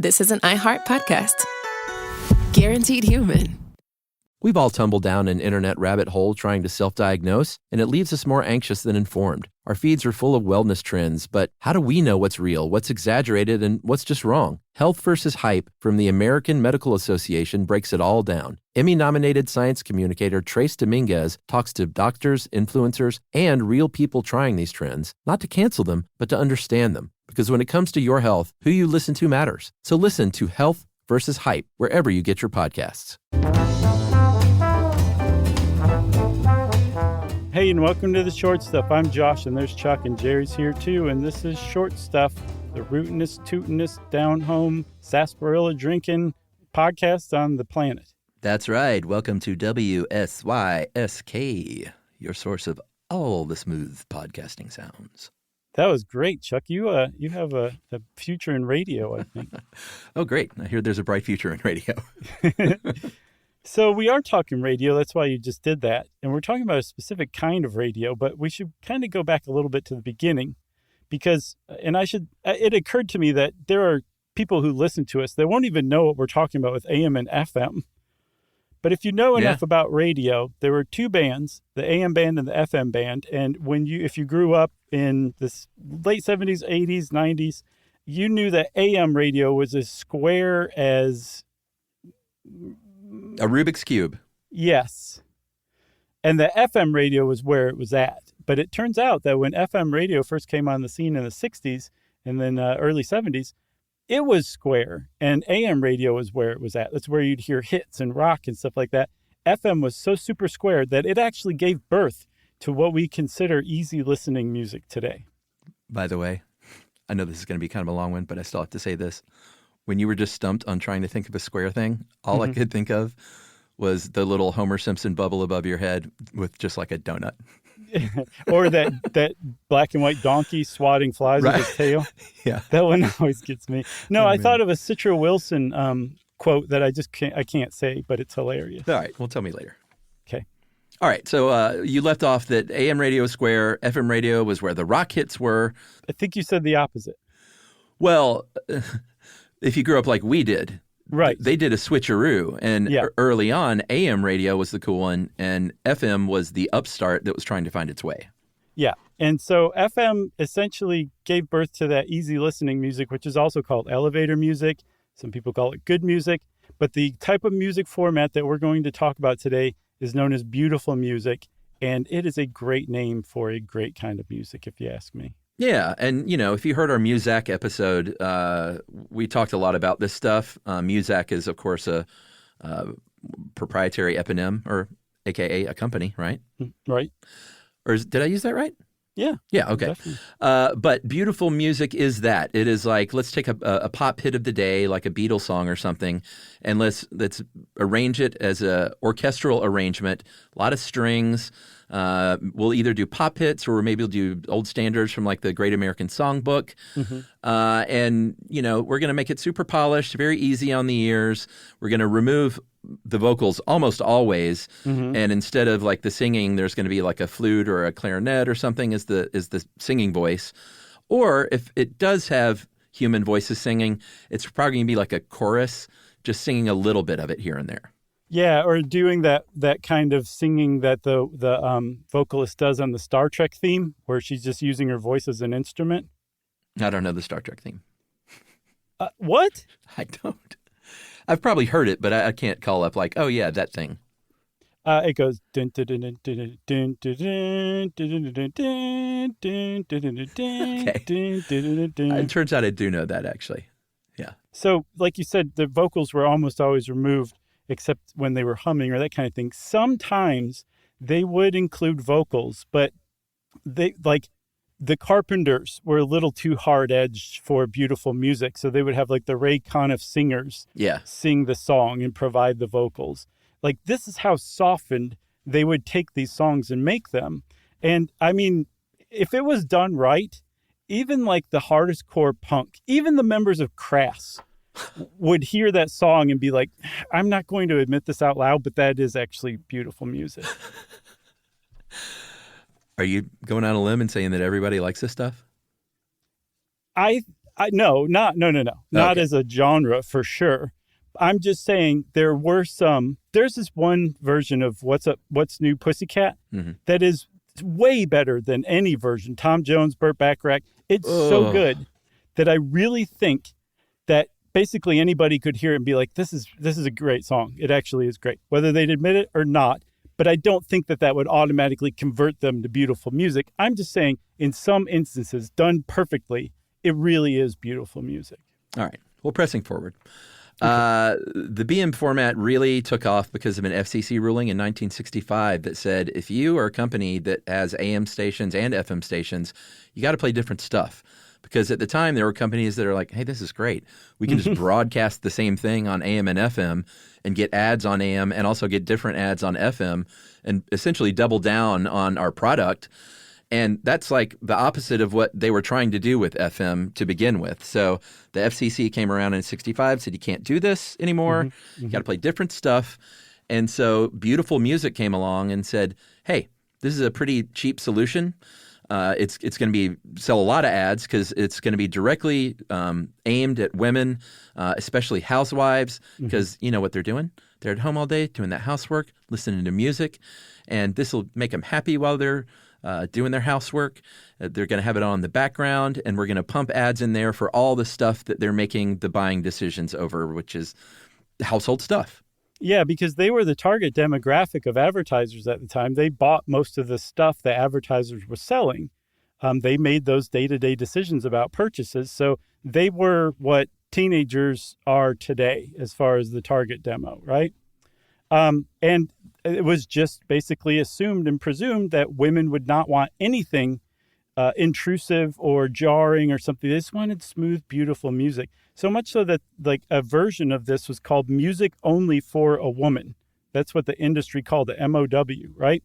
This is an iHeart podcast. Guaranteed human. We've all tumbled down an internet rabbit hole trying to self-diagnose, and it leaves us more anxious than informed. Our feeds are full of wellness trends, but how do we know what's real, what's exaggerated, and what's just wrong? Health versus Hype from the American Medical Association breaks it all down. Emmy-nominated science communicator Trace Dominguez talks to doctors, influencers, and real people trying these trends, not to cancel them, but to understand them. Because when it comes to your health, who you listen to matters. So listen to Health versus Hype wherever you get your podcasts. Hey, and welcome to The Short Stuff. I'm Josh, and there's Chuck, and Jerry's here too. And this is Short Stuff, the rootinest, tootinest, down-home, sarsaparilla drinking podcast on the planet. That's right. Welcome to WSYSK, your source of all the smooth podcasting sounds. That was great, Chuck. You have a future in radio, I think. Oh, great. I hear there's a bright future in radio. So we are talking radio. That's why you just did that. And we're talking about a specific kind of radio, but we should kind of go back a little bit to the beginning because, it occurred to me that there are people who listen to us that won't even know what we're talking about with AM and FM. But if you know enough about radio, there were two bands, the AM band and the FM band. And if you grew up in the late 70s, 80s, 90s, you knew that AM radio was as square as a Rubik's Cube. Yes. And the FM radio was where it was at. But it turns out that when FM radio first came on the scene in the 60s and then early 70s, it was square. And AM radio was where it was at. That's where you'd hear hits and rock and stuff like that. FM was so super square that it actually gave birth to what we consider easy listening music today. By the way, I know this is going to be kind of a long one, but I still have to say this. When you were just stumped on trying to think of a square thing, all I could think of was the little Homer Simpson bubble above your head with just like a donut. Or that black and white donkey swatting flies with his tail. Yeah. That one always gets me. No, I thought of a Citra Wilson quote that I can't say, but it's hilarious. All right. Well, tell me later. Okay. All right. So you left off that AM radio was square, FM radio was where the rock hits were. I think you said the opposite. Well, if you grew up like we did, right? They did a switcheroo, and early on, AM radio was the cool one, and FM was the upstart that was trying to find its way. Yeah, and so FM essentially gave birth to that easy listening music, which is also called elevator music. Some people call it good music, but the type of music format that we're going to talk about today is known as beautiful music, and it is a great name for a great kind of music, if you ask me. Yeah, and if you heard our Muzak episode, we talked a lot about this stuff. Muzak is, of course, a proprietary eponym, or AKA a company, right? Right. Or did I use that right? Yeah. Yeah, okay. But beautiful music is that. It is like, let's take a pop hit of the day, like a Beatles song or something, and let's arrange it as a orchestral arrangement, a lot of strings. We'll either do pop hits or maybe we'll do old standards from like the Great American Songbook. And, we're going to make it super polished, very easy on the ears. We're going to remove the vocals almost always. And instead of like the singing, there's going to be like a flute or a clarinet or something as the singing voice. Or if it does have human voices singing, it's probably going to be like a chorus, just singing a little bit of it here and there. Yeah, or doing that kind of singing that the vocalist does on the Star Trek theme, where she's just using her voice as an instrument. I don't know the Star Trek theme. What? I don't. I've probably heard it, but I can't call up like, oh yeah, that thing. It goes. Okay. It turns out I do know that actually. Yeah. So, like you said, the vocals were almost always removed, except when they were humming or that kind of thing. Sometimes they would include vocals, but the Carpenters were a little too hard-edged for beautiful music, so they would have like the Ray Conniff singers sing the song and provide the vocals. Like, this is how softened they would take these songs and make them. And, I mean, if it was done right, even like the hardest core punk, even the members of Crass would hear that song and be like, I'm not going to admit this out loud, but that is actually beautiful music. Are you going on a limb and saying that everybody likes this stuff? I No, not Okay. as a genre for sure. I'm just saying there's this one version of What's New Pussycat that is way better than any version. Tom Jones, Burt Bacharach. It's so good that I really think that basically anybody could hear it and be like, this is a great song. It actually is great, whether they'd admit it or not. But I don't think that would automatically convert them to beautiful music. I'm just saying in some instances, done perfectly, it really is beautiful music. All right. Well, pressing forward. The BM format really took off because of an FCC ruling in 1965 that said if you are a company that has AM stations and FM stations, you got to play different stuff. Because at the time, there were companies that are like, hey, this is great. We can just broadcast the same thing on AM and FM and get ads on AM and also get different ads on FM and essentially double down on our product. And that's like the opposite of what they were trying to do with FM to begin with. So the FCC came around in 65, said you can't do this anymore. You got to play different stuff. And so Beautiful Music came along and said, hey, this is a pretty cheap solution. It's going to sell a lot of ads because it's going to be directly aimed at women, especially housewives, because you know what they're doing? They're at home all day doing that housework, listening to music, and this will make them happy while they're doing their housework. They're going to have it on in the background, and we're going to pump ads in there for all the stuff that they're making the buying decisions over, which is household stuff. Yeah, because they were the target demographic of advertisers at the time. They bought most of the stuff that advertisers were selling. They made those day-to-day decisions about purchases. So they were what teenagers are today as far as the target demo, right? And it was just basically assumed and presumed that women would not want anything intrusive or jarring or something. They just wanted smooth, beautiful music. So much so that like a version of this was called Music Only for a Woman. That's what the industry called it, MOW, right?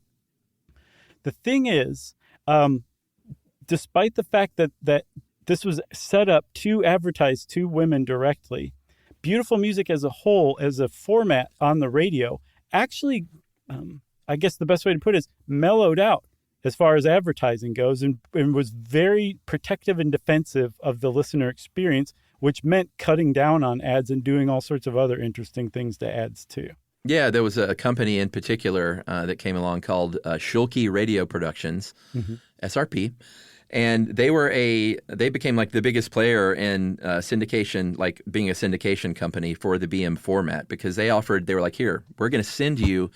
The thing is, despite the fact that this was set up to advertise to women directly, Beautiful Music as a whole, as a format on the radio, actually, I guess the best way to put it is mellowed out as far as advertising goes and was very protective and defensive of the listener experience, which meant cutting down on ads and doing all sorts of other interesting things to ads too. Yeah, there was a company in particular that came along called Schulke Radio Productions, SRP, and they became like the biggest player in syndication, like being a syndication company for the BM format because they were like, here, we're going to send you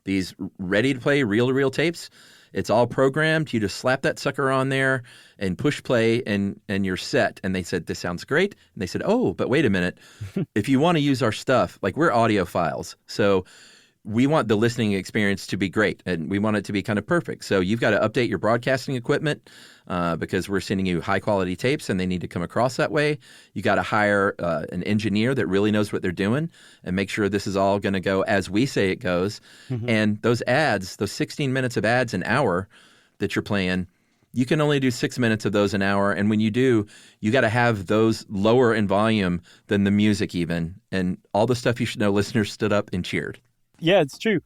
these ready-to-play reel-to-reel tapes. It's all programmed. You just slap that sucker on there and push play and you're set. And they said, this sounds great. And they said, oh, but wait a minute. If you want to use our stuff, like we're audiophiles. So we want the listening experience to be great and we want it to be kind of perfect. So you've got to update your broadcasting equipment because we're sending you high quality tapes and they need to come across that way. You got to hire an engineer that really knows what they're doing and make sure this is all going to go as we say it goes. And those ads, those 16 minutes of ads an hour that you're playing, you can only do 6 minutes of those an hour. And when you do, you got to have those lower in volume than the music even. And all the stuff you should know, listeners stood up and cheered. Yeah, it's true.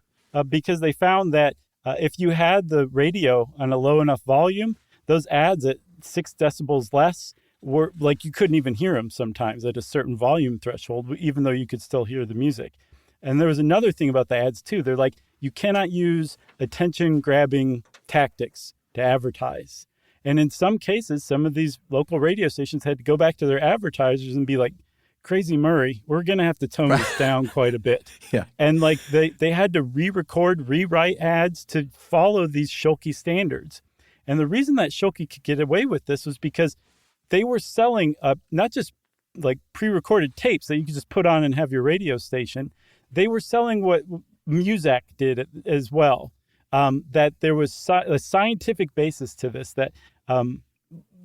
Because they found that if you had the radio on a low enough volume, those ads at 6 decibels less were like you couldn't even hear them sometimes at a certain volume threshold, even though you could still hear the music. And there was another thing about the ads too. They're like, you cannot use attention grabbing tactics to advertise. And in some cases, some of these local radio stations had to go back to their advertisers and be like, Crazy Murray, we're going to have to tone this down quite a bit. Yeah. And like they had to re-record, rewrite ads to follow these Schulke standards. And the reason that Schulke could get away with this was because they were selling not just like pre-recorded tapes that you could just put on and have your radio station. They were selling what Muzak did as well. That there was a scientific basis to this that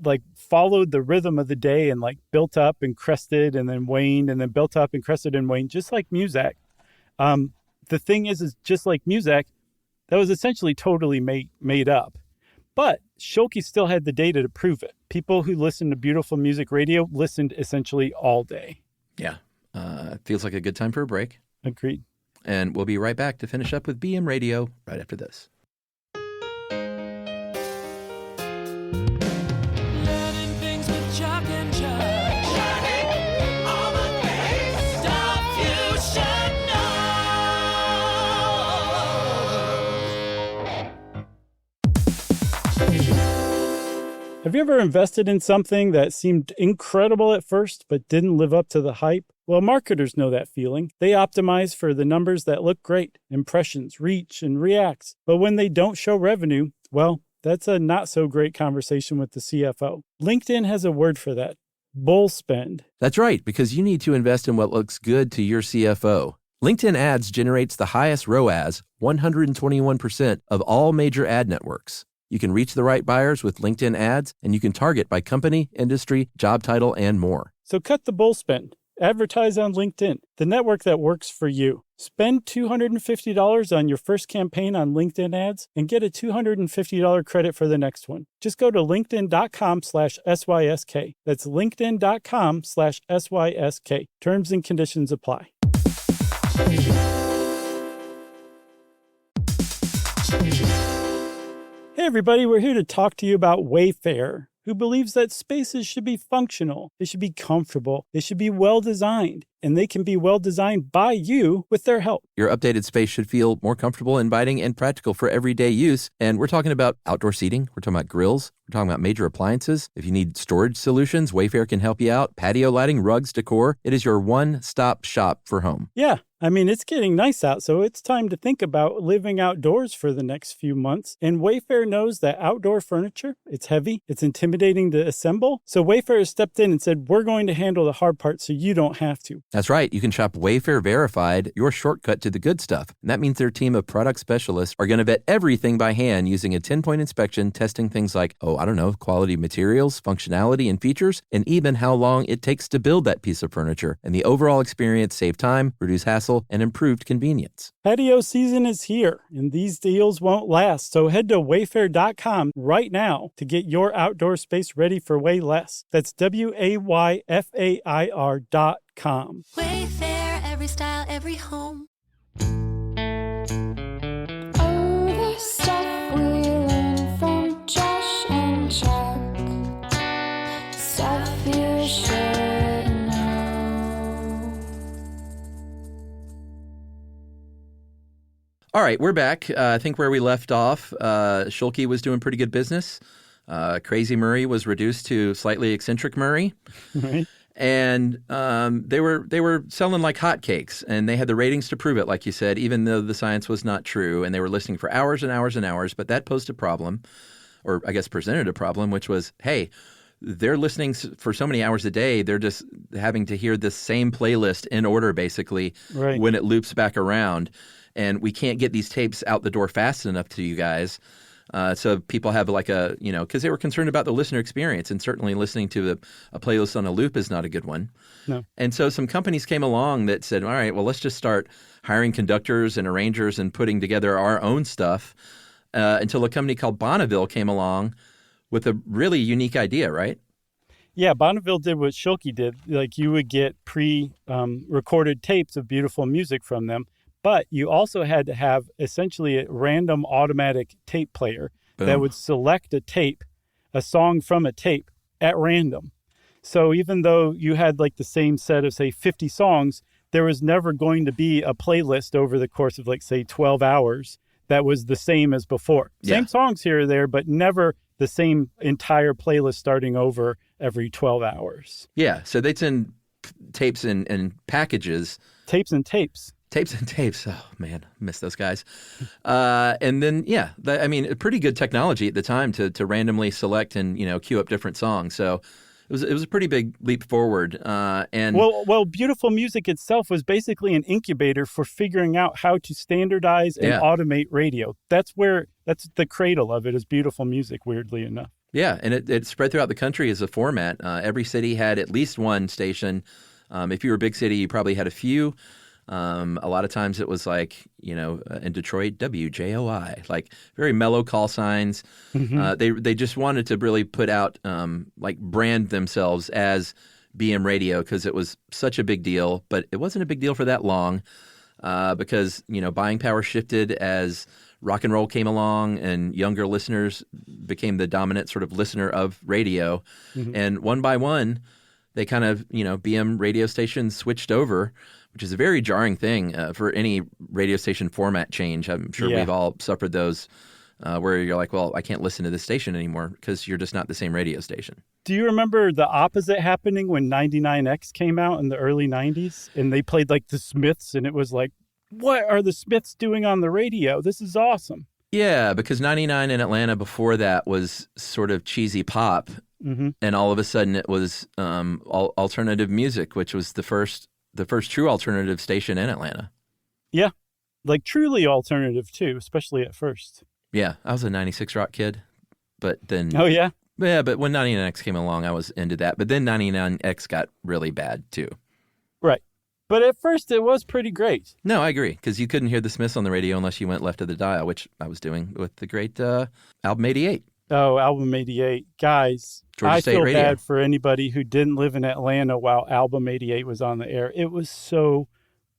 like followed the rhythm of the day and like built up and crested and then waned and then built up and crested and waned, just like Muzak. The thing is just like Muzak, that was essentially totally made up. But Schulke still had the data to prove it. People who listened to Beautiful Music Radio listened essentially all day. Yeah. Feels like a good time for a break. Agreed. And we'll be right back to finish up with BM Radio right after this. Learning things with Chuck and Chuck. Have you ever invested in something that seemed incredible at first but didn't live up to the hype? Well, marketers know that feeling. They optimize for the numbers that look great, impressions, reach, and reacts. But when they don't show revenue, well, that's a not so great conversation with the CFO. LinkedIn has a word for that: bull spend. That's right, because you need to invest in what looks good to your CFO. LinkedIn Ads generates the highest ROAS, 121% of all major ad networks. You can reach the right buyers with LinkedIn Ads, and you can target by company, industry, job title, and more. So cut the bull spend. Advertise on LinkedIn, the network that works for you. Spend $250 on your first campaign on LinkedIn Ads and get a $250 credit for the next one. Just go to linkedin.com/SYSK. That's linkedin.com/SYSK. Terms and conditions apply. Hey everybody, we're here to talk to you about Wayfair, who believes that spaces should be functional, they should be comfortable, they should be well designed, and they can be well designed by you with their help. Your updated space should feel more comfortable, inviting, and practical for everyday use. And we're talking about outdoor seating. We're talking about grills. We're talking about major appliances. If you need storage solutions, Wayfair can help you out. Patio lighting, rugs, decor. It is your one-stop shop for home. Yeah, I mean, it's getting nice out, so it's time to think about living outdoors for the next few months. And Wayfair knows that outdoor furniture, it's heavy, it's intimidating to assemble. So Wayfair has stepped in and said, we're going to handle the hard part so you don't have to. That's right. You can shop Wayfair Verified, your shortcut to the good stuff. And that means their team of product specialists are going to vet everything by hand using a 10-point inspection, testing things like, quality materials, functionality, and features, and even how long it takes to build that piece of furniture. And the overall experience save time, reduce hassle, and improved convenience. Patio season is here, and these deals won't last. So head to wayfair.com right now to get your outdoor space ready for way less. That's WAYFAIR.com. Wayfair, every style, every home. Oh, the stuff we learned from Josh and Chuck. Stuff you should know. All right, we're back. I think where we left off, Schulke was doing pretty good business. Crazy Murray was reduced to slightly eccentric Murray. Right. And they were selling like hotcakes, and they had the ratings to prove it, like you said, even though the science was not true. And they were listening for hours and hours and hours. But that posed a problem, or I guess presented a problem, which was, hey, they're listening for so many hours a day. They're just having to hear this same playlist in order, basically, Right. when it loops back around. And we can't get these tapes out the door fast enough to you guys. So people have like because they were concerned about the listener experience, and certainly listening to a playlist on a loop is not a good one. No. And so some companies came along that said, all right, well, let's just start hiring conductors and arrangers and putting together our own stuff until a company called Bonneville came along with a really unique idea, right? Yeah, Bonneville did what Schulke did. Like, you would get pre-recorded tapes of beautiful music from them. But you also had to have essentially a random automatic tape player Boom. that would select a song from a tape at random. So even though you had like the same set of, say, 50 songs, there was never going to be a playlist over the course of, like, say, 12 hours that was the same as before. Yeah. Same songs here or there, but never the same entire playlist starting over every 12 hours. Yeah, so they'd send tapes and packages. Tapes and tapes. Tapes and tapes. Oh, man, I miss those guys. And then, a pretty good technology at the time to randomly select and, queue up different songs. So it was a pretty big leap forward. Well, Beautiful Music itself was basically an incubator for figuring out how to standardize and automate radio. That's the cradle of it, is Beautiful Music, weirdly enough. Yeah, and it spread throughout the country as a format. Every city had at least one station. If you were a big city, you probably had a few. A lot of times it was like, in Detroit, WJOI, like very mellow call signs. Mm-hmm. They just wanted to really put out, brand themselves as BM Radio, because it was such a big deal. But it wasn't a big deal for that long because, buying power shifted as rock and roll came along and younger listeners became the dominant sort of listener of radio. Mm-hmm. And one by one, they kind of, BM radio stations switched over, which is a very jarring thing for any radio station format change. I'm sure we've all suffered those where you're like, well, I can't listen to this station anymore because you're just not the same radio station. Do you remember the opposite happening when 99X came out in the early 90s? And they played like the Smiths, and it was like, what are the Smiths doing on the radio? This is awesome. Yeah, because 99 in Atlanta before that was sort of cheesy pop. Mm-hmm. And all of a sudden it was alternative music, which was the first true alternative station in Atlanta. Yeah, like truly alternative too, especially at first. Yeah, I was a 96 rock kid, but then... Oh, yeah? Yeah, but when 99X came along, I was into that. But then 99X got really bad too. Right. But at first it was pretty great. No, I agree, because you couldn't hear the Smiths on the radio unless you went left of the dial, which I was doing with the great Album 88. Oh, Album 88. Guys, Georgia I State feel Radio. bad for anybody who didn't live in Atlanta while Album 88 was on the air. It was so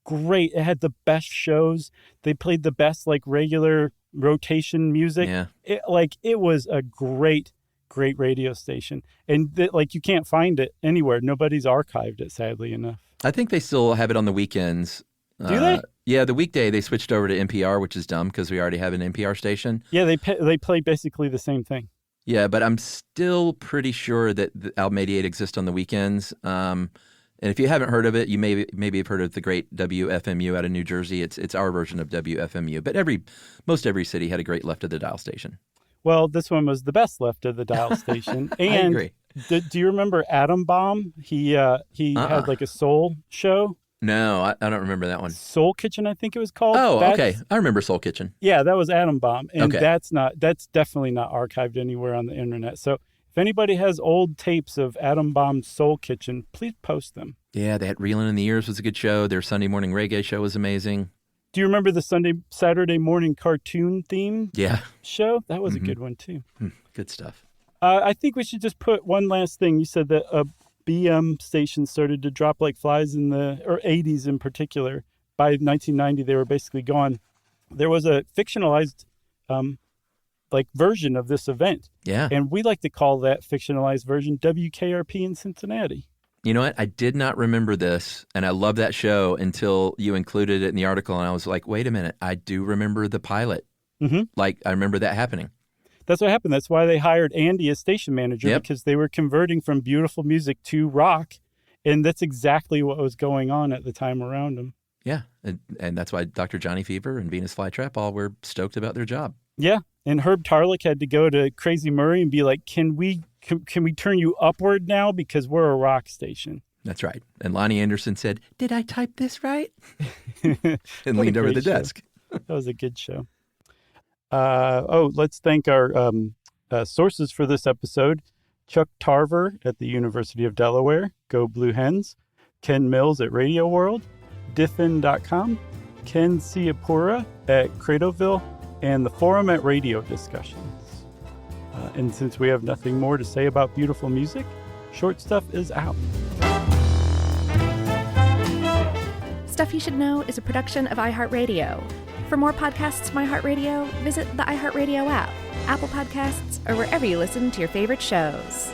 great. It had the best shows. They played the best like regular rotation music. Yeah. It was a great radio station. And you can't find it anywhere. Nobody's archived it, sadly enough. I think they still have it on the weekends. Do they? Yeah, the weekday they switched over to NPR, which is dumb because we already have an NPR station. Yeah, they play basically the same thing. Yeah, but I'm still pretty sure that the Album 88 exists on the weekends. And if you haven't heard of it, you maybe have heard of the great WFMU out of New Jersey. It's our version of WFMU. But most every city had a great left of the dial station. Well, this one was the best left of the dial station. And I agree. Do you remember Atom Bomb? He had like a soul show. No, I don't remember that one. Soul Kitchen, I think it was called. Oh, okay. I remember Soul Kitchen. Yeah, that was Atom Bomb. And Okay. that's definitely not archived anywhere on the internet. So if anybody has old tapes of Atom Bomb's Soul Kitchen, please post them. Yeah, they had Reelin' in the Ears was a good show. Their Sunday morning reggae show was amazing. Do you remember the Saturday morning cartoon theme Yeah. show? That was a good one too. Good stuff. I think we should just put one last thing. You said that a BM station started to drop like flies in the 80s in particular. By 1990, they were basically gone. There was a fictionalized version of this event. Yeah. And we like to call that fictionalized version WKRP in Cincinnati. You know what? I did not remember this, and I love that show until you included it in the article, and I was like, wait a minute, I do remember the pilot. Mm-hmm. Like, I remember that happening. That's what happened. That's why they hired Andy as station manager, Yep. because they were converting from beautiful music to rock, and that's exactly what was going on at the time around them. Yeah, and that's why Dr. Johnny Fever and Venus Flytrap all were stoked about their job. Yeah, and Herb Tarlick had to go to Crazy Murray and be like, can we turn you upward now because we're a rock station? That's right. And Lonnie Anderson said, did I type this right? What And a leaned over great the show. desk. That was a good show. Let's thank our sources for this episode. Chuck Tarver at the University of Delaware, Go Blue Hens, Ken Mills at Radio World, Diffin.com, Ken Ciapura at Cradoville, and the forum at Radio Discussions. And since we have nothing more to say about beautiful music, Short Stuff is out. Stuff You Should Know is a production of iHeartRadio. For more podcasts from iHeartRadio, visit the iHeartRadio app, Apple Podcasts, or wherever you listen to your favorite shows.